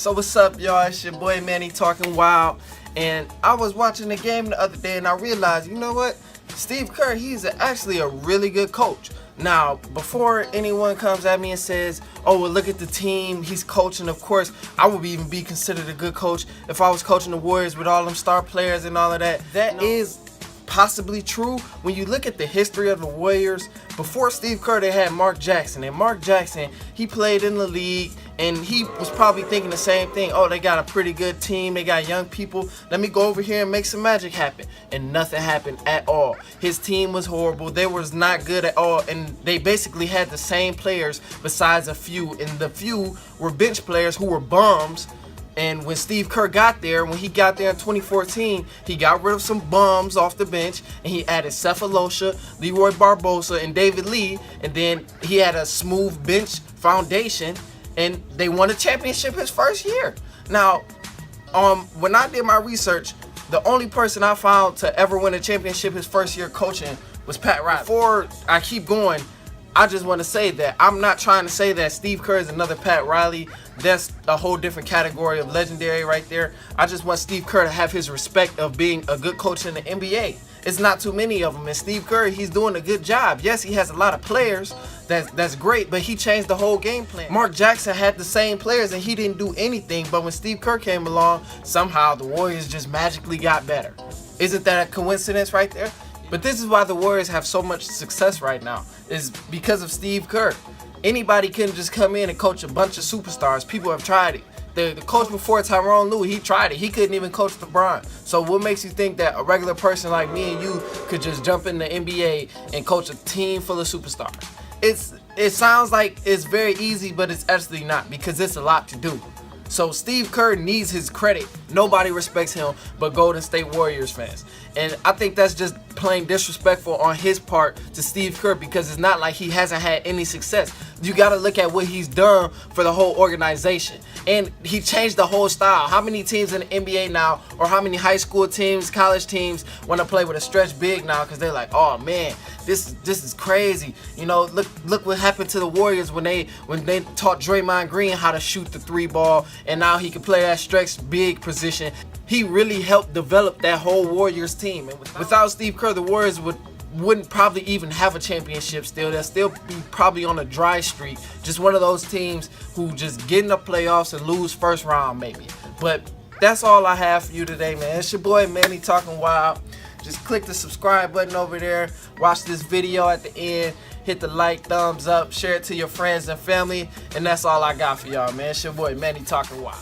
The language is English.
So what's up, y'all? It's your boy Manny talking wild, and I was watching the game the other day and I realized, you know what? Steve Kerr, he's actually a really good coach. Now, before anyone comes at me and says, oh, well, look at the team he's coaching, of course, I would even be considered a good coach if I was coaching the Warriors with all them star players and all of that. That is possibly true. When you look at the history of the Warriors, before Steve Kerr, they had Mark Jackson. And Mark Jackson, he played in the league, and he was probably thinking the same thing. Oh, they got a pretty good team. They got young people. Let me go over here and make some magic happen. And nothing happened at all. His team was horrible. They was not good at all. And they basically had the same players besides a few. And the few were bench players who were bums. And when Steve Kerr got there, when he got there in 2014, he got rid of some bums off the bench, and he added Seth Alosha, Leroy Barbosa, and David Lee, and then he had a smooth bench foundation, and they won a championship his first year. Now, when I did my research, the only person I found to ever win a championship his first year coaching was Pat Riley. Before I keep going, I just want to say that I'm not trying to say that Steve Kerr is another Pat Riley. That's a whole different category of legendary right there. I just want Steve Kerr to have his respect of being a good coach in the NBA. It's not too many of them, and Steve Kerr, he's doing a good job. Yes, he has a lot of players, that's great, but he changed the whole game plan. Mark Jackson had the same players and he didn't do anything, but when Steve Kerr came along, somehow the Warriors just magically got better. Isn't that a coincidence right there? But this is why the Warriors have so much success right now, is because of Steve Kerr. Anybody can just come in and coach a bunch of superstars. People have tried it. The coach before Tyrone Lue, he tried it. He couldn't even coach LeBron. So what makes you think that a regular person like me and you could just jump in the NBA and coach a team full of superstars? It sounds like it's very easy, but it's actually not, because it's a lot to do. So Steve Kerr needs his credit. Nobody respects him but Golden State Warriors fans. And I think that's just plain disrespectful on his part to Steve Kerr, because it's not like he hasn't had any success. You got to look at what he's done for the whole organization. And he changed the whole style. How many teams in the NBA now, or how many high school teams, college teams want to play with a stretch big now because they're like, oh man, this is crazy. You know, look what happened to the Warriors when they taught Draymond Green how to shoot the three ball, and now he can play that stretch big position. He really helped develop that whole Warriors team. And without Steve Kerr, the Warriors wouldn't probably even have a championship still. They'll still be probably on a dry streak. Just one of those teams who just get in the playoffs and lose first round maybe. But that's all I have for you today, man. It's your boy Manny talking wild. Just click the subscribe button over there. Watch this video at the end. Hit the like, thumbs up, share it to your friends and family. And that's all I got for y'all, man. It's your boy Manny talking wild.